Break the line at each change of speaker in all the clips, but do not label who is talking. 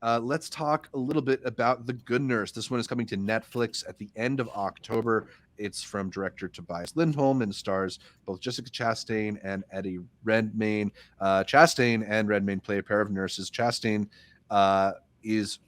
let's talk a little bit about The Good Nurse. This one is coming to Netflix at the end of October. It's from director Tobias Lindholm and stars both Jessica Chastain and Eddie Redmayne. Chastain and Redmayne play a pair of nurses. Chastain is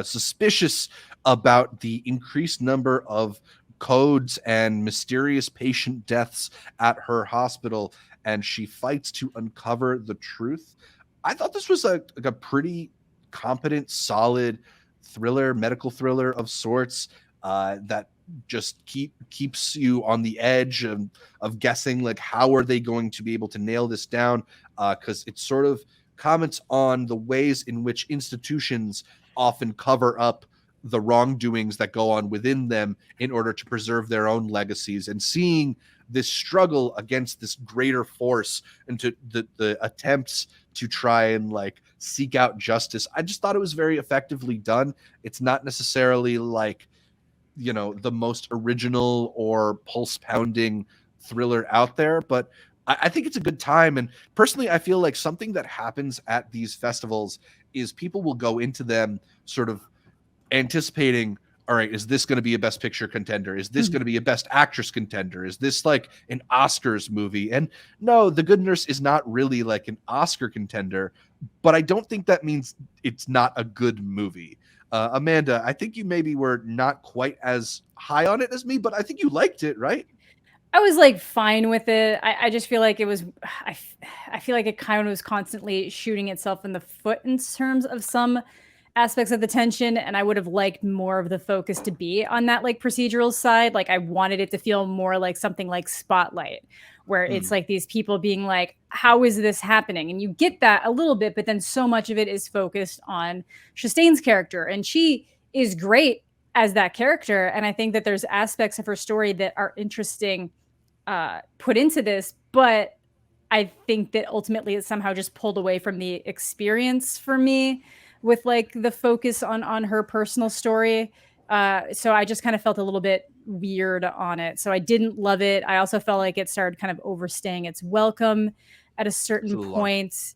suspicious about the increased number of codes and mysterious patient deaths at her hospital, and she fights to uncover the truth. I thought this was a pretty competent, solid thriller, medical thriller of sorts, that just keeps you on the edge of guessing, like, how are they going to be able to nail this down, because it sort of comments on the ways in which institutions often cover up the wrongdoings that go on within them in order to preserve their own legacies, and seeing this struggle against this greater force and to the attempts to try and like seek out justice. I just thought it was very effectively done. It's not necessarily like, you know, the most original or pulse pounding thriller out there, but I think it's a good time. And personally, I feel like something that happens at these festivals is people will go into them sort of anticipating, all right, is this going to be a best picture contender? Is this going to be a best actress contender? Is this like an Oscars movie? And no, The Good Nurse is not really like an Oscar contender, but I don't think that means it's not a good movie. Amanda, I think you maybe were not quite as high on it as me, but I think you liked it, right?
I was like fine with it. I just feel like it was, I feel like it kind of was constantly shooting itself in the foot in terms of some aspects of the tension, and I would have liked more of the focus to be on that like procedural side. Like I wanted it to feel more like something like Spotlight, where it's like these people being like, how is this happening? And you get that a little bit, but then so much of it is focused on Chastain's character, and she is great as that character. And I think that there's aspects of her story that are interesting put into this, but I think that ultimately it somehow just pulled away from the experience for me with like the focus on her personal story. So I just kind of felt a little bit weird on it. So I didn't love it. I also felt like it started kind of overstaying its welcome at a certain point.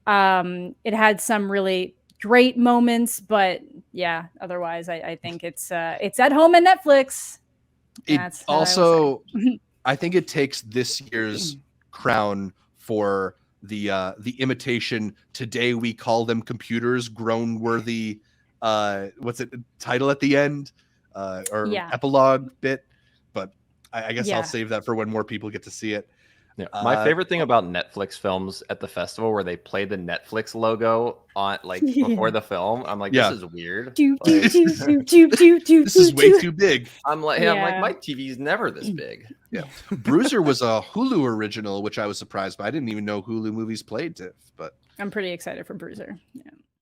It had some really great moments, but yeah, otherwise I think it's at home and Netflix.
It also, I think it takes this year's crown for the imitation "Today we call them computers" grown worthy what's it, title at the end, or epilogue bit, but I guess I'll save that for when more people get to see it.
Yeah. My favorite thing about Netflix films at the festival, where they play the Netflix logo on like before the film, I'm like, this is weird.
This is way too big.
I'm like, I'm like, my TV's never this big.
Yeah, Bruiser was a Hulu original, which I was surprised by. I didn't even know Hulu movies played TIFF, but
I'm pretty excited for Bruiser. Yeah.